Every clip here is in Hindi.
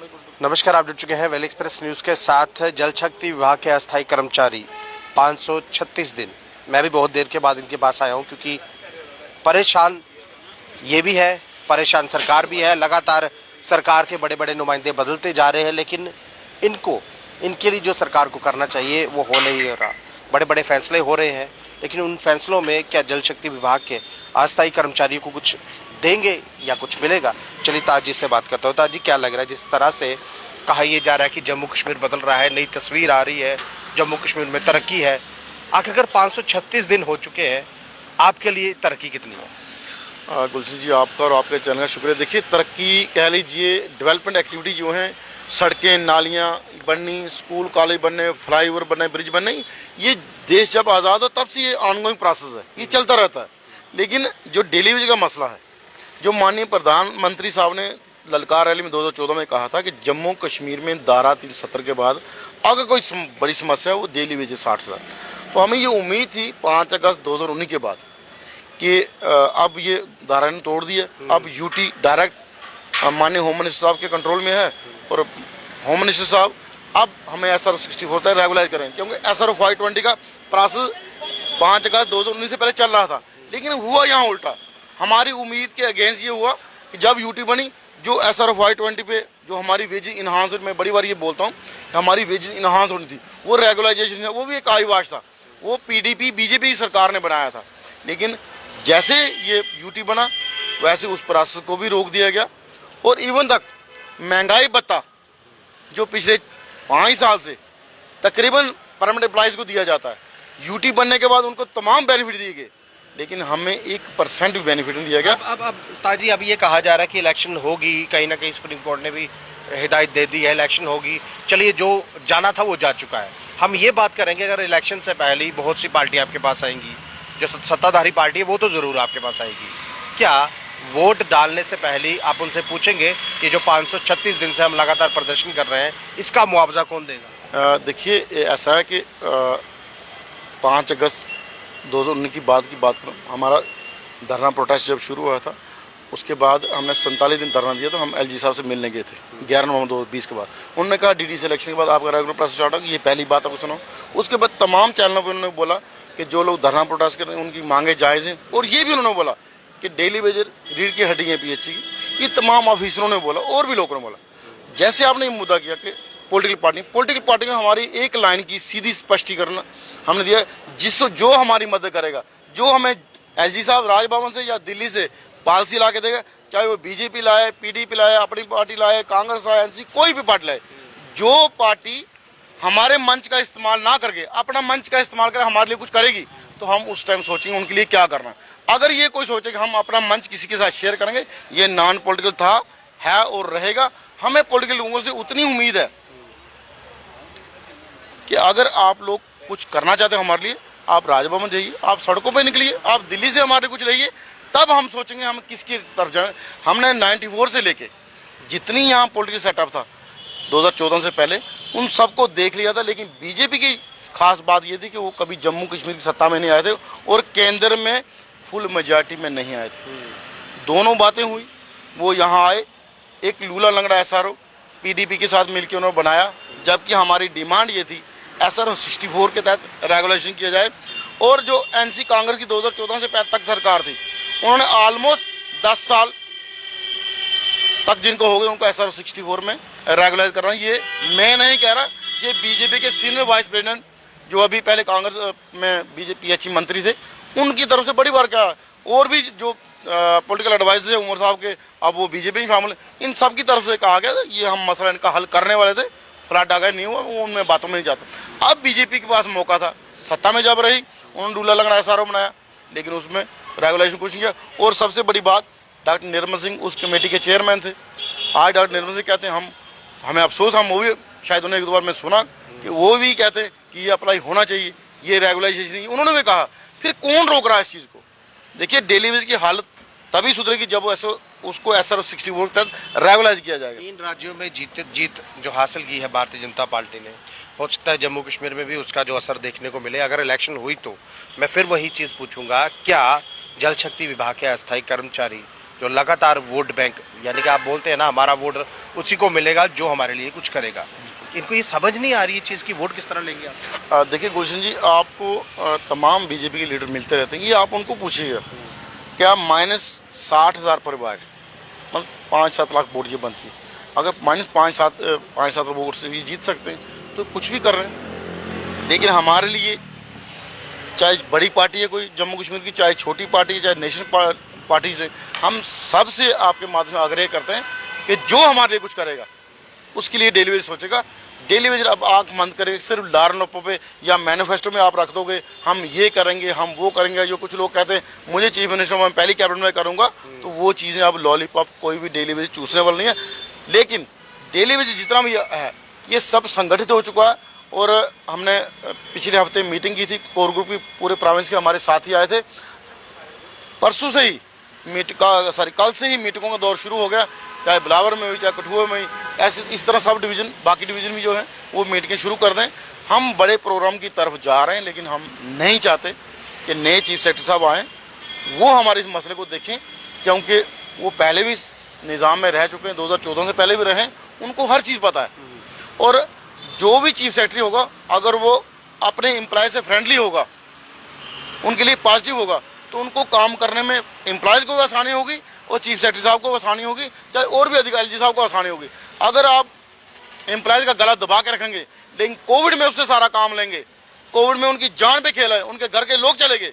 नमस्कार, आप जुड़ चुके हैं वैली एक्सप्रेस न्यूज के साथ। जल शक्ति विभाग के अस्थायी कर्मचारी 536 दिन। मैं भी बहुत देर के बाद इनके पास आया हूं क्योंकि परेशान ये भी है, परेशान सरकार भी है। लगातार सरकार के बड़े बड़े नुमाइंदे बदलते जा रहे हैं, लेकिन इनके लिए जो सरकार को करना चाहिए वो हो नहीं हो रहा। बड़े बड़े फैसले हो रहे हैं, लेकिन उन फैसलों में क्या जल शक्ति विभाग के अस्थायी कर्मचारियों को कुछ देंगे या कुछ मिलेगा? चलिए ताज जी से बात करता हूँ। ताज जी, क्या लग रहा है, जिस तरह से कहा यह जा रहा है कि जम्मू कश्मीर बदल रहा है, नई तस्वीर आ रही है, जम्मू कश्मीर में तरक्की है, आखिरकार 536 दिन हो चुके हैं, आपके लिए तरक्की कितनी है? गुलशन जी, आपका और आपके चैनल का शुक्रिया। देखिए, तरक्की कह लीजिए, डेवलपमेंट एक्टिविटी जो हैं, सड़कें नालियाँ बननी, स्कूल कॉलेज बनने, फ्लाईओवर बनने, ब्रिज बनने, ये देश जब आज़ाद हो तब से ये ऑनगोइंग प्रोसेस है, ये चलता रहता है। लेकिन जो डेली वेज का मसला है, जो माननीय प्रधानमंत्री साहब ने ललकार रैली में 2014 में कहा था कि जम्मू कश्मीर में धारा 370 के बाद अगर कोई बड़ी समस्या है वो डेली वेज 60,000। तो हमें ये उम्मीद थी 5 अगस्त 2019 के बाद कि अब ये धारा ने तोड़ दी है। अब यूटी डायरेक्ट माननीय होम मिनिस्टर साहब के कंट्रोल में है और होम मिनिस्टर साहब अब हमें SRO 64 तक रेगुलाइज करें, क्योंकि SRO 520 का प्रोसेस 5 अगस्त 2019 से पहले चल रहा था। लेकिन हुआ यहाँ उल्टा, हमारी उम्मीद के अगेंस्ट ये हुआ कि जब यूटी बनी, जो SRO 520 पे जो हमारी वेजेस इन्हांस, मैं बड़ी बार ये बोलता हूँ, हमारी वेजेस इन्हांस होनी थी, वो रेगुलाइजेशन है, वो भी एक आईवाश था, वो PDP बीजेपी सरकार ने बनाया था। लेकिन जैसे ये यूटी बना वैसे उस प्रोसेस को भी रोक दिया गया। और इवन तक महंगाई भत्ता जो पिछले 5 साल से तकरीबन परमानेंट एम्प्लॉइज को दिया जाता है, यूटी बनने के बाद उनको तमाम बेनिफिट दिए गए, लेकिन हमें 1% भी बेनिफिट नहीं दिया गया। अब ताजी, अब ये कहा जा रहा है कि इलेक्शन होगी, कहीं ना कहीं सुप्रीम कोर्ट ने भी हिदायत दे दी है, इलेक्शन होगी। चलिए, जो जाना था वो जा चुका है। हम ये बात करेंगे, अगर इलेक्शन से पहले ही बहुत सी पार्टियां आपके पास आएंगी, जो सत्ताधारी पार्टी है वो तो जरूर आपके पास आएगी, क्या वोट डालने से पहले आप उनसे पूछेंगे कि जो 536 दिन से हम लगातार प्रदर्शन कर रहे हैं, इसका मुआवजा कौन देगा? देखिए, ऐसा है कि 5 अगस्त 2019 की बात करूँ, हमारा धरना प्रोटेस्ट जब शुरू हुआ था, उसके बाद हमने 47 दिन धरना दिया। तो हम LG साहब से मिलने गए थे 11 नवंबर 2020 के बाद। उन्होंने कहा DD से इलेक्शन के बाद आपका रेगुलर प्रोसेस स्टार्ट होगा, ये पहली बात आपको सुनो। उसके बाद तमाम चैनलों पर उन्होंने बोला कि जो लोग धरना प्रोटेस्ट कर रहे हैं उनकी मांगे जायज़ हैं, और ये भी उन्होंने बोला कि डेली वेज रीढ़ की हड्डी है PHC की। ये तमाम ऑफिसरों ने बोला और भी लोगों ने बोला। जैसे आपने ये मुद्दा किया कि पॉलिटिकल पार्टी में हमारी एक लाइन की सीधी स्पष्टीकरण हमने दिया, जो हमारी मदद करेगा, जो हमें LG साहब राजभवन से या दिल्ली से पॉलिसी ला के देगा, चाहे वो BJP लाए, PDP लाए, अपनी पार्टी लाए, कांग्रेस आए, NC, कोई भी पार्टी लाए, जो पार्टी हमारे मंच का इस्तेमाल ना करके अपना मंच का इस्तेमाल कर हमारे लिए कुछ करेगी, तो हम उस टाइम सोचेंगे उनके लिए क्या करना। अगर ये कोई सोचे कि हम अपना मंच किसी के साथ शेयर करेंगे, ये नॉन पॉलिटिकल था, है और रहेगा। हमें पॉलिटिकल लोगों से उतनी उम्मीद है कि अगर आप लोग कुछ करना चाहते हो हमारे लिए, आप राजभवन जाइए, आप सड़कों पे निकलिए, आप दिल्ली से हमारे कुछ लाइए, तब हम सोचेंगे हम किसकी तरफ जाएं। हमने 94 से लेके जितनी यहाँ पॉलिटिकल सेटअप था 2014 से पहले, उन सबको देख लिया था। लेकिन BJP की खास बात ये थी कि वो कभी जम्मू कश्मीर की सत्ता में नहीं आए थे और केंद्र में फुल मेजॉरिटी में नहीं आए थे। दोनों बातें हुई, वो यहाँ आए, एक लूला लंगड़ा SRO PDP के साथ मिलकर उन्होंने बनाया, जबकि हमारी डिमांड ये थी SRO 64 के तहत रेगुलेशन किया जाए। और जो NC कांग्रेस की 2014 से पहले तक सरकार थी, उन्होंने ऑलमोस्ट 10 साल तक जिनको हो गए उनको SRO 64 में रेगुलाइज करना। ये मैं नहीं कह रहा, ये BJP के सीनियर वाइस प्रेसिडेंट जो अभी पहले कांग्रेस में PHC मंत्री थे, उनकी तरफ से बड़ी बार क्या, और भी जो पॉलिटिकल एडवाइजर है उमर साहब के, अब वो BJP में शामिल, इन सब की तरफ से कहा गया था ये हम मसला इनका हल करने वाले थे, फ्लैट आ गए, नहीं हुआ, वो उनमें बातों में नहीं जाता। अब BJP के पास मौका था, सत्ता में जब रही उन्होंने डूला लगना SRO बनाया, लेकिन उसमें रेगुलेशन कुछ नहीं किया। और सबसे बड़ी बात, डॉक्टर निर्मल सिंह उस कमेटी के चेयरमैन थे। आज डॉक्टर निर्मल सिंह कहते हैं हमें अफसोस, हम वो भी शायद उन्हें एक दो बार मैं सुना कि वो भी कहते हैं कि ये अप्लाई होना चाहिए, ये रेगुलाइजेशन नहीं, उन्होंने भी कहा। फिर कौन रोक रहा है इस चीज़ को? देखिए, डेली वेज की हालत तभी सुधरेगी जब उसको SRO 64 तक रेगुलाइज किया जाएगा। 3 राज्यों में जीत जो हासिल की है भारतीय जनता पार्टी ने, हो सकता है जम्मू कश्मीर में भी उसका जो असर देखने को मिले। अगर इलेक्शन हुई तो मैं फिर वही चीज़ पूछूंगा, क्या जल शक्ति विभाग के अस्थायी कर्मचारी जो लगातार वोट बैंक, यानी कि आप बोलते हैं ना हमारा वोट उसी को मिलेगा जो हमारे लिए कुछ करेगा, इनको ये समझ नहीं आ रही है चीज़ की वोट किस तरह लेंगे आप? देखिए गुलशन जी, आपको तमाम बीजेपी के लीडर मिलते रहते हैं, ये आप उनको पूछिएगा क्या -60,000 परिवार, मतलब 5-7 लाख वोट ये बनती है, अगर -5-7 वोट से भी जीत सकते हैं तो कुछ भी कर रहे हैं। लेकिन हमारे लिए चाहे बड़ी पार्टी है कोई जम्मू कश्मीर की, चाहे छोटी पार्टी है, चाहे नेशनल पार्टी से, हम सबसे आपके माध्यम से आग्रह करते हैं कि जो हमारे लिए कुछ करेगा उसके लिए डेली वेज सोचेगा। डेली वेज अब आंख बंद करे सिर्फ लारनों पे या मैनिफेस्टो में आप रख दोगे हम ये करेंगे हम वो करेंगे, जो कुछ लोग कहते हैं मुझे चीफ मिनिस्टर मैं पहली कैबिनेट में करूंगा, तो वो चीज़ें अब लॉलीपॉप कोई भी डेली वेज चूसने वाला नहीं है। लेकिन डेली वेज जितना भी है ये सब संगठित हो चुका है। और हमने पिछले हफ्ते मीटिंग की थी, कोर ग्रुप की पूरे प्रोविंस के हमारे साथी आए थे। परसों से ही कल से ही मीटिंगों का दौर शुरू हो गया, चाहे बिलावर में हुई चाहे कठुआ में हुई, ऐसे इस तरह सब डिवीजन बाकी डिवीजन भी जो है वो मीटिंगें शुरू कर दें। हम बड़े प्रोग्राम की तरफ जा रहे हैं, लेकिन हम नहीं चाहते कि नए चीफ सेक्रेटरी साहब आएँ वो हमारे इस मसले को देखें, क्योंकि वो पहले भी निज़ाम में रह चुके हैं, 2014 से पहले भी रहे हैं, उनको हर चीज़ पता है। और जो भी चीफ सेक्रेटरी होगा अगर वो अपने एम्प्लॉय से फ्रेंडली होगा, उनके लिए पॉजिटिव होगा, तो उनको काम करने में एम्प्लॉयज़ को भी आसानी होगी और चीफ सेक्रेटरी साहब को आसानी होगी, चाहे और भी अधिकारी जी साहब को आसानी होगी। अगर आप एम्प्लॉयज़ का गला दबा के रखेंगे लेकिन कोविड में उससे सारा काम लेंगे, कोविड में उनकी जान पे खेला है, उनके घर के लोग चले गए,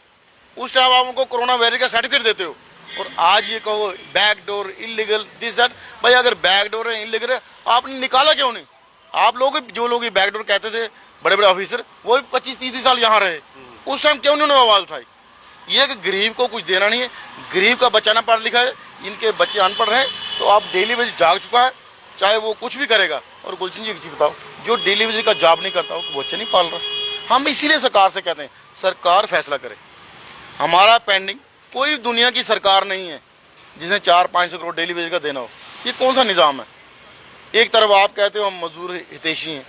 उस टाइम आप उनको कोरोना वैरियर का सर्टिफिकेट देते हो और आज ये कहो बैकडोर इलीगल दिस दैट। भाई अगर बैकडोर है इलीगल है आपने निकाला क्यों नहीं? आप लोग जो लोग ये बैकडोर कहते थे बड़े बड़े ऑफिसर, वो भी 25-30 साल यहाँ रहे, उस टाइम क्यों उन्होंने आवाज़ उठाई? ये कि गरीब को कुछ देना नहीं है, गरीब का बच्चा ना पढ़ा लिखा है, इनके बच्चे अनपढ़ हैं, तो आप डेली वेज जाग चुका है, चाहे वो कुछ भी करेगा। और गुलशन जी एक चीज़ बताओ, जो डेली वेज का जॉब नहीं करता वो बच्चे नहीं पाल रहा। हम इसीलिए सरकार से कहते हैं सरकार फैसला करे, हमारा पेंडिंग कोई दुनिया की सरकार नहीं है जिसे 400-500 करोड़ डेली वेज का देना हो। ये कौन सा निज़ाम है? एक तरफ आप कहते हो हम मजदूर हितैषी हैं,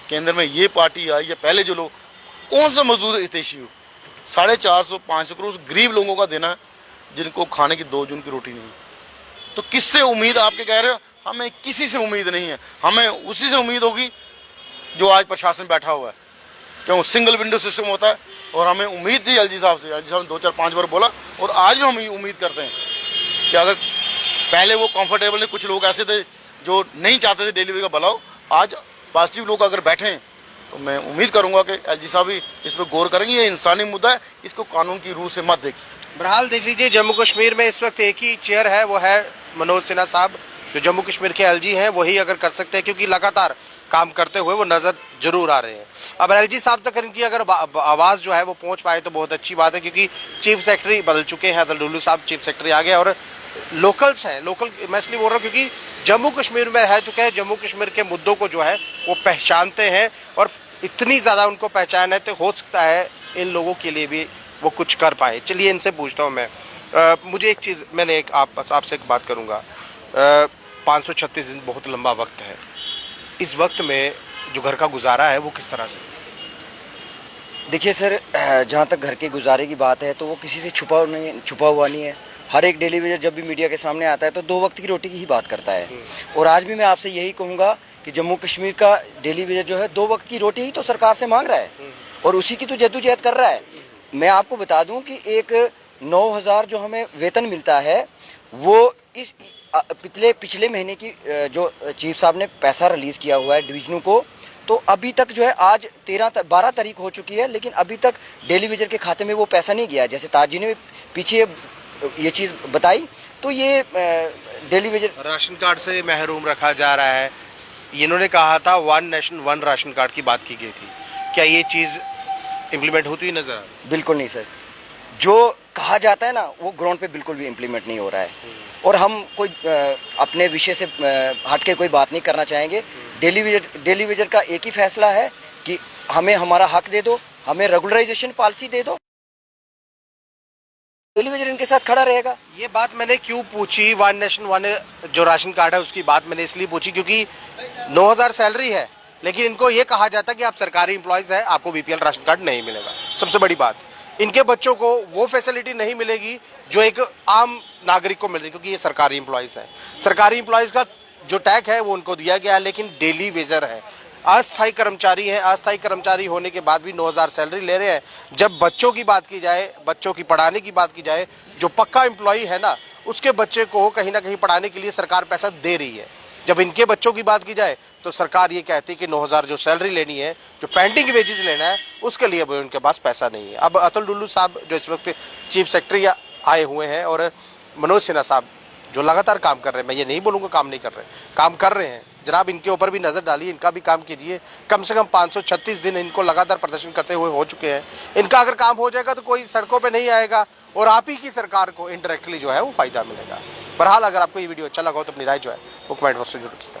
केंद्र में ये पार्टी आई या पहले जो लोग, कौन सा मजदूर हितैषी हो? 450-500 करोड़ गरीब लोगों का देना है जिनको खाने की 2 जून की रोटी नहीं। तो किससे उम्मीद आपके कह रहे हो? हमें किसी से उम्मीद नहीं है, हमें उसी से उम्मीद होगी जो आज प्रशासन बैठा हुआ है, क्यों सिंगल विंडो सिस्टम होता है। और हमें उम्मीद थी एलजी साहब से, एलजी साहब ने 2-4-5 बार बोला और आज भी हम उम्मीद करते हैं कि अगर पहले वो कंफर्टेबल नहीं, कुछ लोग ऐसे थे जो नहीं चाहते थे डेलीवरी का भला हो, आज पॉजिटिव लोग अगर बैठे हैं तो मैं उम्मीद करूंगा कि एलजी साहब भी इस पर गौर करेंगे। ये इंसानी मुद्दा है, इसको कानून की रूह से मत देखिए। बहरहाल देख लीजिए जम्मू कश्मीर में इस वक्त एक ही चेयर है, वो है मनोज सिन्हा साहब, जो जम्मू कश्मीर के एलजी हैं, वही अगर कर सकते हैं, क्योंकि लगातार काम करते हुए वो नजर जरूर आ रहे हैं। अब एलजी साहब तक इनकी अगर आवाज जो है वो पहुंच पाए तो बहुत अच्छी बात है, क्योंकि चीफ सेक्रेटरी बदल चुके हैं, अब्दुल साहब चीफ सेक्रेटरी आ गए और लोकल्स हैं। लोकल मैं इसलिए बोल रहा हूँ क्योंकि जम्मू कश्मीर में रह चुके हैं, जम्मू कश्मीर के मुद्दों को जो है वो पहचानते हैं और इतनी ज़्यादा उनको पहचान है तो हो सकता है इन लोगों के लिए भी वो कुछ कर पाए। चलिए इनसे पूछता हूँ मैं, मुझे एक चीज़, मैंने एक आपसे एक बात करूँगा, 536 दिन बहुत लंबा वक्त है, इस वक्त में जो घर का गुजारा है वो किस तरह से? देखिए सर, जहाँ तक घर के गुजारे की बात है तो वो किसी से छुपा हुआ नहीं है। हर एक डेली वेजर जब भी मीडिया के सामने आता है तो 2 वक्त की रोटी की ही बात करता है। और आज भी मैं आपसे यही कहूँगा कि जम्मू कश्मीर का डेली वेजर जो है 2 वक्त की रोटी ही तो सरकार से मांग रहा है और उसी की तो जद्दोजहद कर रहा है। मैं आपको बता दूं कि एक 9,000 जो हमें वेतन मिलता है वो इस पिछले महीने की जो चीफ साहब ने पैसा रिलीज किया हुआ है डिवीजनों को, तो अभी तक जो है आज 12 तारीख हो चुकी है, लेकिन अभी तक डेली वेजर के खाते में वो पैसा नहीं गया। जैसे ताज जी ने पीछे ये चीज़ बताई, तो ये डेली वेजर राशन कार्ड से महरूम रखा जा रहा है। इन्होंने कहा था 1 नेशन 1 राशन कार्ड की बात की गई थी, क्या ये चीज़ इम्प्लीमेंट होती हुई नजर आ रही? बिल्कुल नहीं सर, जो कहा जाता है ना वो ग्राउंड पे बिल्कुल भी इम्प्लीमेंट नहीं हो रहा है। और हम कोई अपने विषय से हट के कोई बात नहीं करना चाहेंगे। डेली वेजर का एक ही फैसला है कि हमें हमारा हक दे दो, हमें रेगुलराइजेशन पॉलिसी दे दो, डेली वेजर इनके साथ खड़ा रहेगा। ये बात मैंने क्यों पूछी, 1 नेशन 1 जो राशन कार्ड है उसकी बात मैंने इसलिए पूछी क्योंकि 9,000 सैलरी है, लेकिन इनको ये कहा जाता है कि आप सरकारी एम्प्लॉयज हैं, आपको बीपीएल राशन कार्ड नहीं मिलेगा। सबसे बड़ी बात इनके बच्चों को वो फैसिलिटी नहीं मिलेगी जो एक आम नागरिक को मिल रही, क्योंकि ये सरकारी एम्प्लॉयज हैं। सरकारी एम्प्लॉयज का जो टैग है वो उनको दिया गया है, लेकिन डेली वेजर है, अस्थायी कर्मचारी हैं। अस्थायी कर्मचारी होने के बाद भी 9,000 सैलरी ले रहे हैं। जब बच्चों की बात की जाए, बच्चों की पढ़ाने की बात की जाए, जो पक्का एम्प्लॉय है ना, उसके बच्चे को कहीं ना कहीं पढ़ाने के लिए सरकार पैसा दे रही है। जब इनके बच्चों की बात की जाए तो सरकार ये कहती है कि 9,000 जो सैलरी लेनी है, जो पेंडिंग वेजेस लेना है, उसके लिए भी उनके पास पैसा नहीं है। अब अतुल डुल्लू साहब जो इस वक्त चीफ सेक्रेटरी आए हुए हैं, और मनोज सिन्हा साहब जो लगातार काम कर रहे हैं, मैं ये नहीं बोलूँगा काम नहीं कर रहे, काम कर रहे हैं। जनाब, इनके ऊपर भी नजर डालिए, इनका भी काम कीजिए। कम से कम 536 दिन इनको लगातार प्रदर्शन करते हुए हो चुके हैं। इनका अगर काम हो जाएगा तो कोई सड़कों पे नहीं आएगा, और आप ही की सरकार को इनडायरेक्टली जो है वो फायदा मिलेगा। बहरहाल, अगर आपको ये वीडियो अच्छा लगा हो तो अपनी राय जो है वो कमेंट बॉक्स में जरूर रखिएगा।